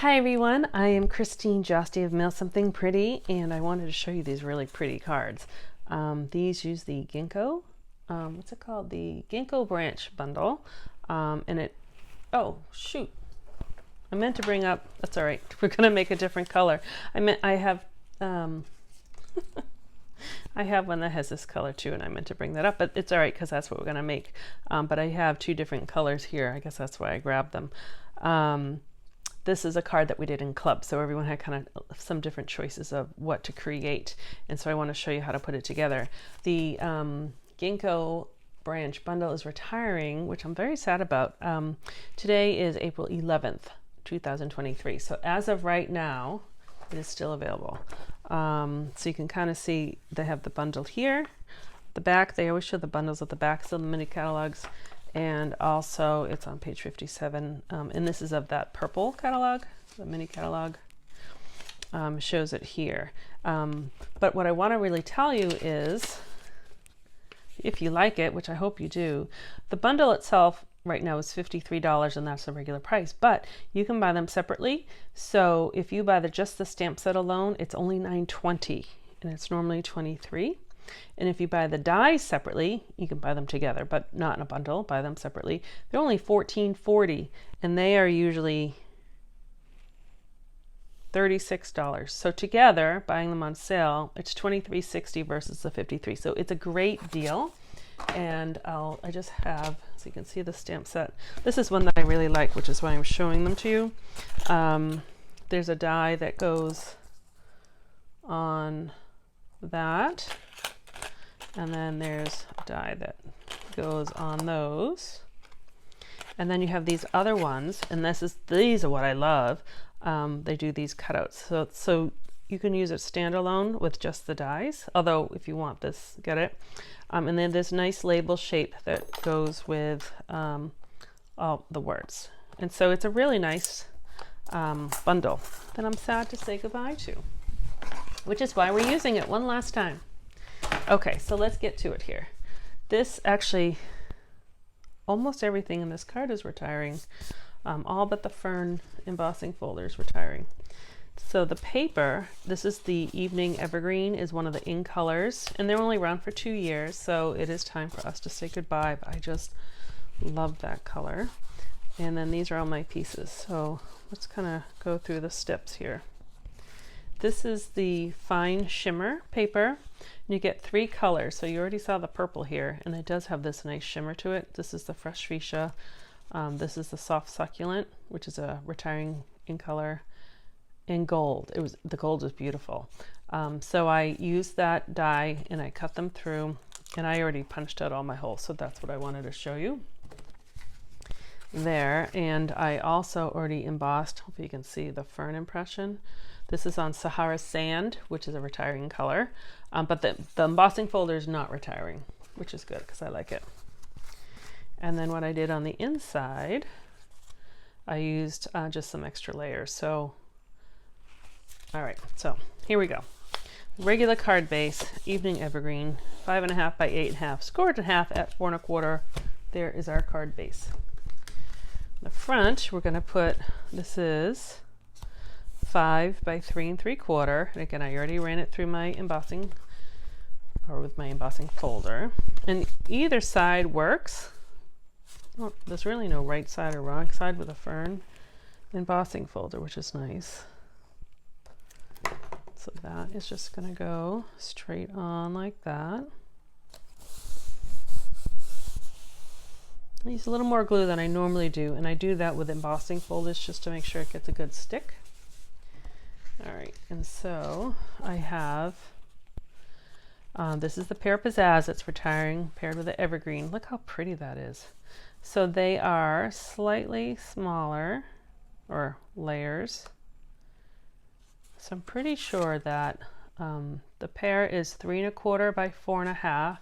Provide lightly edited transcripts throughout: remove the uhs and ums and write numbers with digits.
Hi everyone, I am Christine Josty of Mail Something Pretty, and I wanted to show you these really pretty cards. These use the Ginkgo, what's it called? The Ginkgo branch bundle, and it, oh shoot, I meant to bring up, that's all right, we're gonna make a different color. I have I have one that has this color too, and I meant to bring that up, but it's all right because that's what we're gonna make. But I have two different colors here. I guess that's why I grabbed them. This is a card that we did in club, so everyone had kind of some different choices of what to create, and so I want to show you how to put it together. The Ginkgo branch bundle is retiring, which I'm very sad about. Today is April 11th, 2023, so as of right now, it is still available. So you can kind of see they have the bundle here. The back, they always show the bundles at the back, so the mini catalogs. And also it's on page 57, and this is of that purple catalog, the mini catalog, shows it here. But what I want to really tell you is, if you like it, which I hope you do, the bundle itself right now is $53, and that's the regular price, but you can buy them separately. So if you buy just the stamp set alone, it's only $9.20, and it's normally $23. And if you buy the dies separately, you can buy them together, but not in a bundle, buy them separately. They're only $14.40, and they are usually $36. So together, buying them on sale, it's $23.60 versus the $53. So it's a great deal. And I just have, so you can see the stamp set. This is one that I really like, which is why I'm showing them to you. There's a die that goes on that. And then there's a die that goes on those. And then you have these other ones, and these are what I love. They do these cutouts. So you can use it standalone with just the dies, although if you want this, get it. And then this nice label shape that goes with all the words. And so it's a really nice bundle that I'm sad to say goodbye to, which is why we're using it one last time. Okay, so let's get to it here. This actually, almost everything in this card is retiring. All but the fern embossing folder is retiring. So the paper, this is the Evening Evergreen, is one of the in colors, and they're only around for 2 years, so it is time for us to say goodbye, but I just love that color. And then these are all my pieces, so let's kind of go through the steps here. This is the fine shimmer paper. You get 3 colors, so you already saw the purple here, and it does have this nice shimmer to it. This is the fresh fuchsia. This is the soft succulent, which is a retiring in color, and gold. The gold is beautiful. So I used that die and I cut them through, and I already punched out all my holes, so that's what I wanted to show you there. And I also already embossed, hope you can see the fern impression. This is on Sahara Sand, which is a retiring color, but the embossing folder is not retiring, which is good because I like it. And then what I did on the inside, I used just some extra layers. So, all right, so here we go. Regular card base, Evening Evergreen, 5.5 by 8.5, scored in half at 4 1/4. There is our card base. The front, we're going to put, this is 5 by 3 3/4. And again, I already ran it through my embossing, or with my embossing folder. And either side works. Oh, there's really no right side or wrong side with a fern embossing folder, which is nice. So that is just going to go straight on like that. I use a little more glue than I normally do, and I do that with embossing folders just to make sure it gets a good stick. All right, and so I have, this is the Pear Pizzazz that's retiring, paired with the Evergreen. Look how pretty that is. So they are slightly smaller, or layers. So I'm pretty sure that the pear is 3 1/4 by 4.5,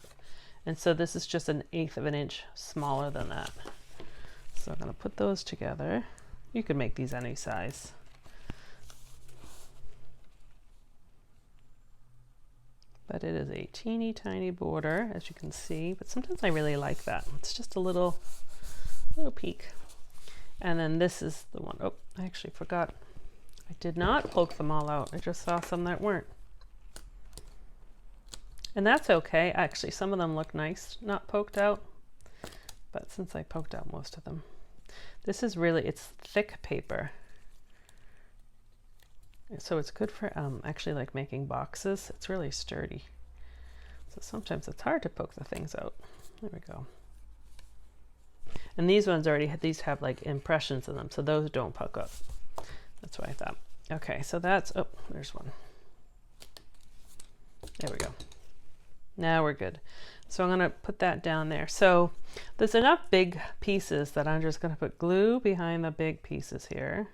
and so this is just 1/8 of an inch smaller than that. So I'm going to put those together. You could make these any size. But it is a teeny tiny border, as you can see, but sometimes I really like that. It's just a little peek. And then this is the one, oh, I actually forgot I did not poke them all out. I just saw some that weren't. And that's okay. Actually, some of them look nice, not poked out. But since I poked out most of them. This is really, it's thick paper. So it's good for actually like making boxes. It's really sturdy. So sometimes it's hard to poke the things out. There we go. And these ones already, these have like impressions in them. So those don't poke up. That's what I thought. Okay, so that's, oh, there's one. There we go. Now we're good. So I'm going to put that down there. So there's enough big pieces that I'm just going to put glue behind the big pieces here.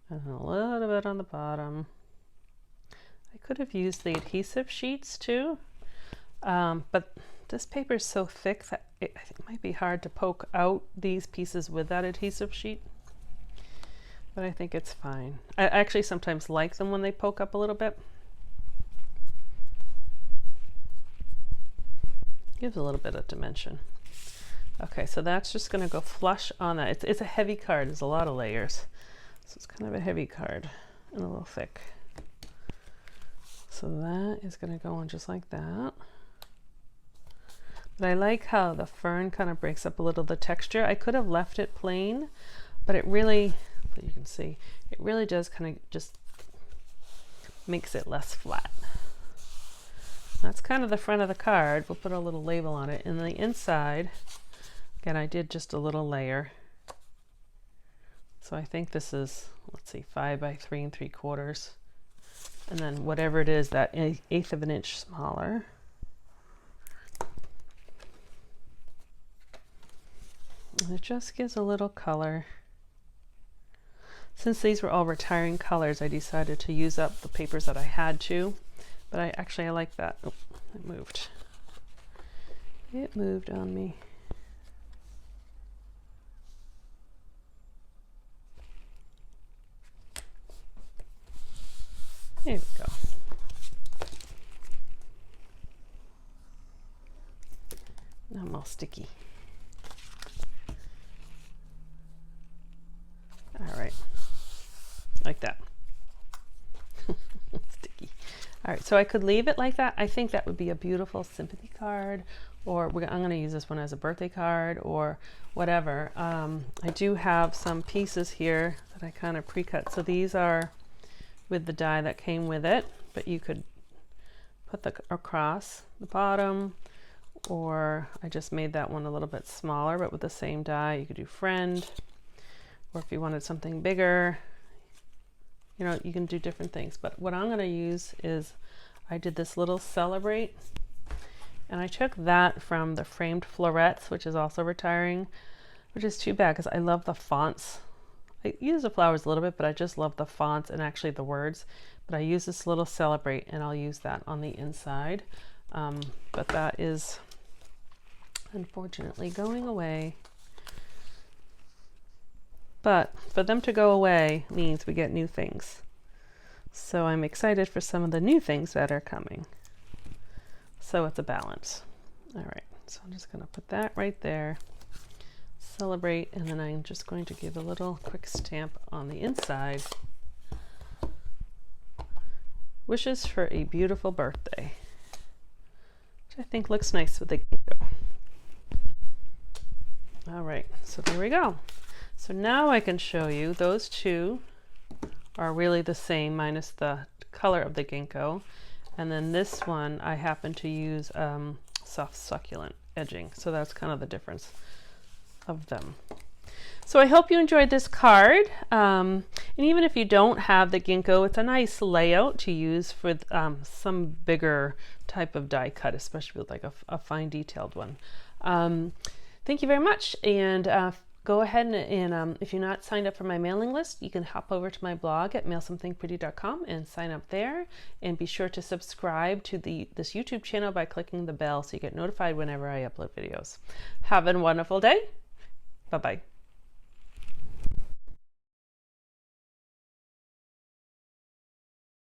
And a little bit on the bottom. I could have used the adhesive sheets too, but this paper is so thick that I think it might be hard to poke out these pieces with that adhesive sheet. But I think it's fine. I actually sometimes like them when they poke up a little bit. Gives a little bit of dimension. Okay, so that's just going to go flush on that. It's a heavy card. There's a lot of layers. So it's kind of a heavy card and a little thick. So that is going to go on just like that. But I like how the fern kind of breaks up a little the texture. I could have left it plain, but it really, you can see, it really does kind of just makes it less flat. That's kind of the front of the card. We'll put a little label on it. And the inside, again, I did just a little layer. So I think this is, let's see, 5 by 3 3/4. And then whatever it is, that 1/8 of an inch smaller. And it just gives a little color. Since these were all retiring colors, I decided to use up the papers that I had to. But I like that. Oh, it moved. It moved on me. There we go. Now I'm all sticky. All right, like that. Sticky. All right, so I could leave it like that. I think that would be a beautiful sympathy card, or I'm going to use this one as a birthday card or whatever. I do have some pieces here that I kind of pre-cut. So these are with the die that came with it, but you could put the across the bottom, or I just made that one a little bit smaller, but with the same die. You could do friend, or if you wanted something bigger, you know, you can do different things. But what I'm going to use is, I did this little celebrate, and I took that from the framed florets, which is also retiring, which is too bad because I love the fonts. I use the flowers a little bit, but I just love the fonts and actually the words. But I use this little celebrate, and I'll use that on the inside. But that is unfortunately going away. But for them to go away means we get new things. So I'm excited for some of the new things that are coming. So it's a balance. All right, so I'm just going to put that right there. Celebrate, and then I'm just going to give a little quick stamp on the inside. Wishes for a beautiful birthday, which I think looks nice with the ginkgo. All right, so there we go. So now I can show you those two are really the same minus the color of the ginkgo. And then this one, I happen to use soft succulent edging. So that's kind of the difference of them. So I hope you enjoyed this card. And even if you don't have the ginkgo, it's a nice layout to use for some bigger type of die cut, especially with like a fine detailed one. Thank you very much. And go ahead and if you're not signed up for my mailing list, you can hop over to my blog at mailsomethingpretty.com and sign up there. And be sure to subscribe to this YouTube channel by clicking the bell so you get notified whenever I upload videos. Have a wonderful day. Bye-bye.